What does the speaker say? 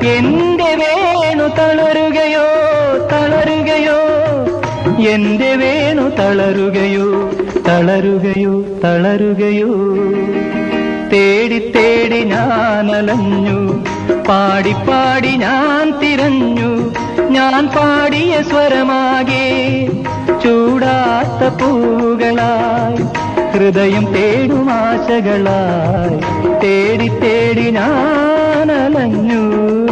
എന്റെ വേണു തളരുകയോ തളരുകയോ, എന്റെ വേണു തളരുകയോ തളരുകയോ തളരുകയോ. തേടി തേടി ഞാൻ അലഞ്ഞു, പാടി പാടി ഞാൻ തിരഞ്ഞു, ഞാൻ പാടിയ സ്വരമാകെ ചൂടാത്ത പൂവുകളായി, ഹൃദയം തേടും ആശകളായി. തേടി തേടി ഞാൻ അലഞ്ഞു.